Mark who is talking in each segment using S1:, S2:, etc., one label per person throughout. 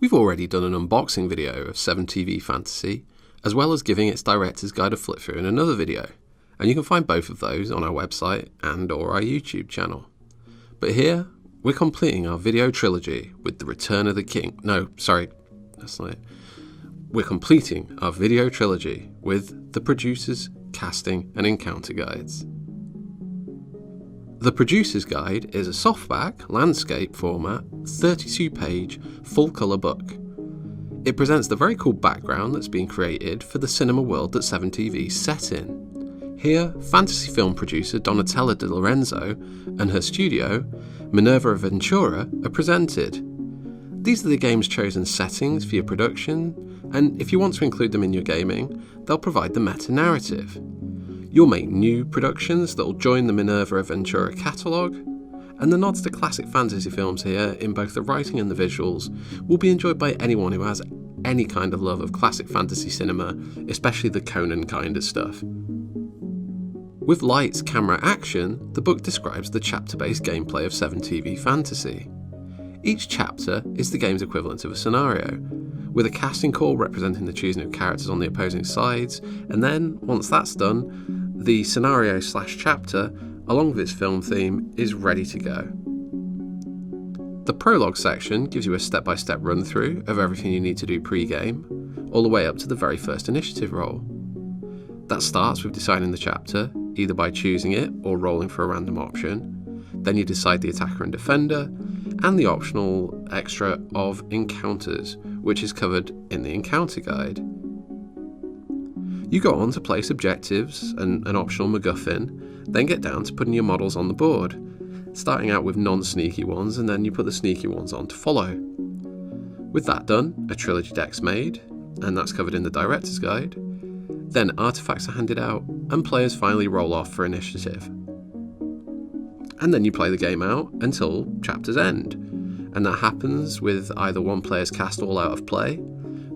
S1: We've already done an unboxing video of 7TV Fantasy, as well as giving its Director's Guide of Flipthrough in another video, and you can find both of those on our website and or our YouTube channel. But here, we're completing our video trilogy with The Return of the King. No, sorry, that's not it. We're completing our video trilogy with the Producer's Casting and Encounter Guides. The Producer's Guide is a softback, landscape format, 32-page, full-colour book. It presents the very cool background that's been created for the cinema world that 7TV's set in. Here, fantasy film producer Donatella Di Lorenzo and her studio, Minerva Archives, are presented. These are the game's chosen settings for your production, and if you want to include them in your gaming, they'll provide the meta-narrative. You'll make new productions that will join the Minerva Archives catalogue, and the nods to classic fantasy films here, in both the writing and the visuals, will be enjoyed by anyone who has any kind of love of classic fantasy cinema, especially the Conan kind of stuff. With lights, camera, action, the book describes the chapter-based gameplay of 7TV Fantasy. Each chapter is the game's equivalent of a scenario, with a casting call representing the choosing of characters on the opposing sides, and then, once that's done, the scenario/chapter, along with its film theme, is ready to go. The Prologue Section gives you a step-by-step run-through of everything you need to do pre-game, all the way up to the very first initiative roll. That starts with deciding the chapter, either by choosing it or rolling for a random option. Then you decide the attacker and defender, and the optional extra of encounters, which is covered in the Encounter Guide. You go on to place objectives and an optional MacGuffin, then get down to putting your models on the board, starting out with non-sneaky ones, and then you put the sneaky ones on to follow. With that done, a trilogy deck's made, and that's covered in the Director's Guide. Then artifacts are handed out, and players finally roll off for initiative. And then you play the game out until chapters end, and that happens with either one player's cast all out of play,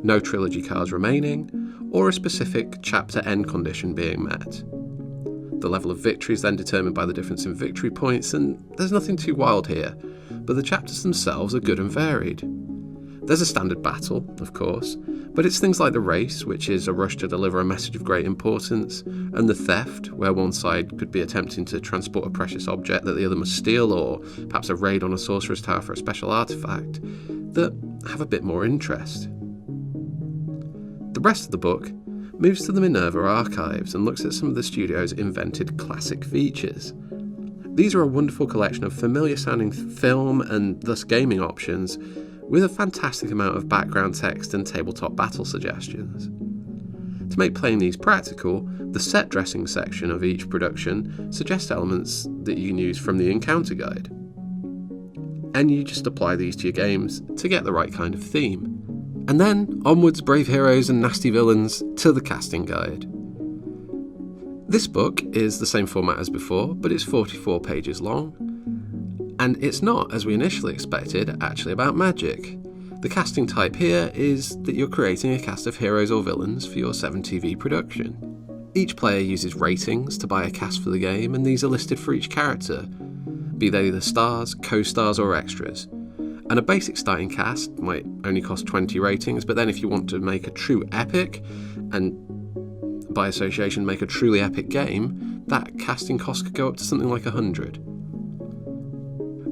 S1: no trilogy cards remaining, or a specific chapter end condition being met. The level of victory is then determined by the difference in victory points, and there's nothing too wild here, but the chapters themselves are good and varied. There's a standard battle, of course, but it's things like the race, which is a rush to deliver a message of great importance, and the theft, where one side could be attempting to transport a precious object that the other must steal, or perhaps a raid on a sorcerer's tower for a special artifact, that have a bit more interest. The rest of the book moves to the Minerva Archives and looks at some of the studio's invented classic features. These are a wonderful collection of familiar sounding film and thus gaming options, with a fantastic amount of background text and tabletop battle suggestions. To make playing these practical, the set dressing section of each production suggests elements that you can use from the Encounter Guide. And you just apply these to your games to get the right kind of theme. And then, onwards, brave heroes and nasty villains, to the Casting Guide. This book is the same format as before, but it's 44 pages long. And it's not, as we initially expected, actually about magic. The casting type here is that you're creating a cast of heroes or villains for your 7TV production. Each player uses ratings to buy a cast for the game, and these are listed for each character, be they the stars, co-stars or extras. And a basic starting cast might only cost 20 ratings, but then if you want to make a true epic, and by association make a truly epic game, that casting cost could go up to something like 100.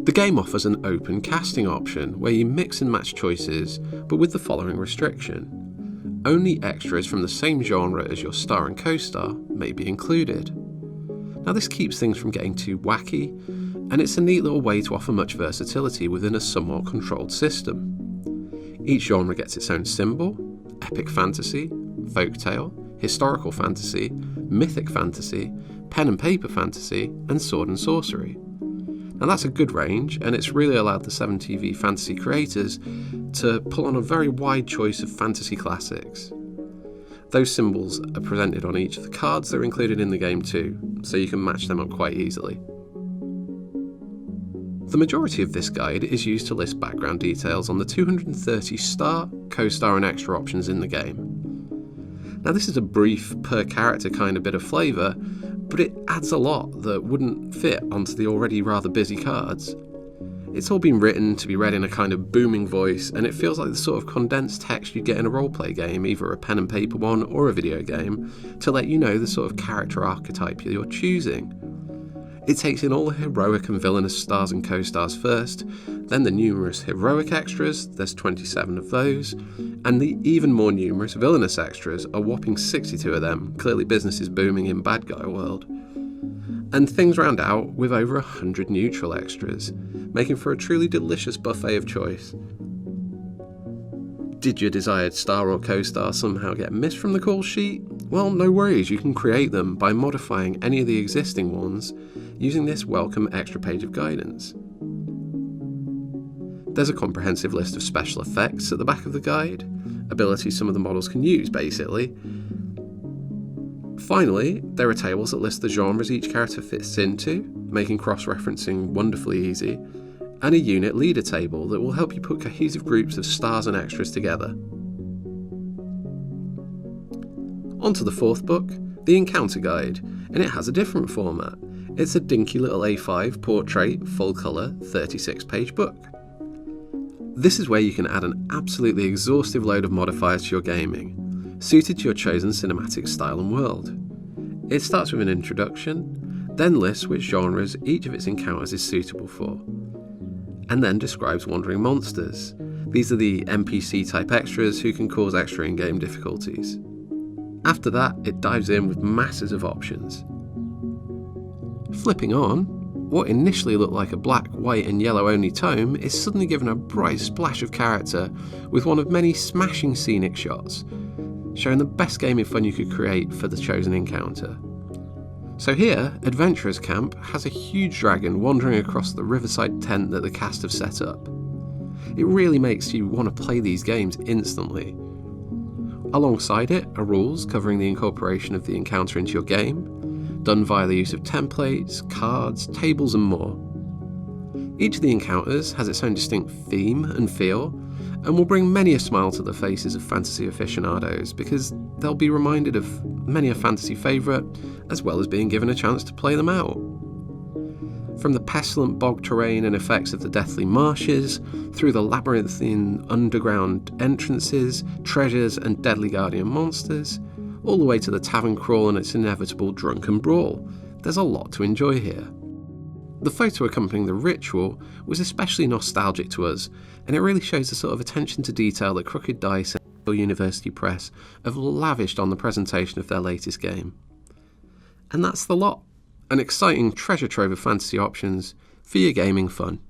S1: The game offers an open casting option, where you mix and match choices, but with the following restriction. Only extras from the same genre as your star and co-star may be included. Now this keeps things from getting too wacky, and it's a neat little way to offer much versatility within a somewhat controlled system. Each genre gets its own symbol: epic fantasy, folktale, historical fantasy, mythic fantasy, pen and paper fantasy, and sword and sorcery. Now that's a good range, and it's really allowed the 7TV fantasy creators to pull on a very wide choice of fantasy classics. Those symbols are presented on each of the cards that are included in the game too, so you can match them up quite easily. The majority of this guide is used to list background details on the 230 star, co-star and extra options in the game. Now this is a brief, per character kind of bit of flavour, but it adds a lot that wouldn't fit onto the already rather busy cards. It's all been written to be read in a kind of booming voice, and it feels like the sort of condensed text you'd get in a roleplay game, either a pen and paper one or a video game, to let you know the sort of character archetype you're choosing. It takes in all the heroic and villainous stars and co-stars first, then the numerous heroic extras, there's 27 of those, and the even more numerous villainous extras, a whopping 62 of them, clearly business is booming in bad guy world. And things round out with over 100 neutral extras, making for a truly delicious buffet of choice. Did your desired star or co-star somehow get missed from the call sheet? Well, no worries, you can create them by modifying any of the existing ones using this welcome extra page of guidance. There's a comprehensive list of special effects at the back of the guide, abilities some of the models can use basically. Finally, there are tables that list the genres each character fits into, making cross-referencing wonderfully easy, and a unit leader table that will help you put cohesive groups of stars and extras together. On to the fourth book, the Encounter Guide, and it has a different format. It's a dinky little A5 portrait, full colour, 36-page book. This is where you can add an absolutely exhaustive load of modifiers to your gaming, suited to your chosen cinematic style and world. It starts with an introduction, then lists which genres each of its encounters is suitable for, and then describes wandering monsters. These are the NPC type extras who can cause extra in-game difficulties. After that, it dives in with masses of options. Flipping on, what initially looked like a black, white and yellow only tome is suddenly given a bright splash of character with one of many smashing scenic shots, showing the best gaming fun you could create for the chosen encounter. So here, Adventurers Camp has a huge dragon wandering across the riverside tent that the cast have set up. It really makes you want to play these games instantly. Alongside it are rules covering the incorporation of the encounter into your game, done via the use of templates, cards, tables and more. Each of the encounters has its own distinct theme and feel, and will bring many a smile to the faces of fantasy aficionados because they'll be reminded of many a fantasy favourite, as well as being given a chance to play them out. From the pestilent bog terrain and effects of the deathly marshes, through the labyrinthine underground entrances, treasures and deadly guardian monsters, all the way to the tavern crawl and its inevitable drunken brawl, there's a lot to enjoy here. The photo accompanying the ritual was especially nostalgic to us, and it really shows the sort of attention to detail that Crooked Dice and University Press have lavished on the presentation of their latest game. And that's the lot. An exciting treasure trove of fantasy options for your gaming fun.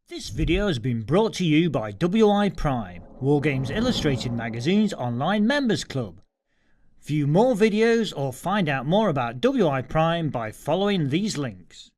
S2: This video has been brought to you by WI Prime, Wargames Illustrated magazine's online members club. View more videos or find out more about WI Prime by following these links.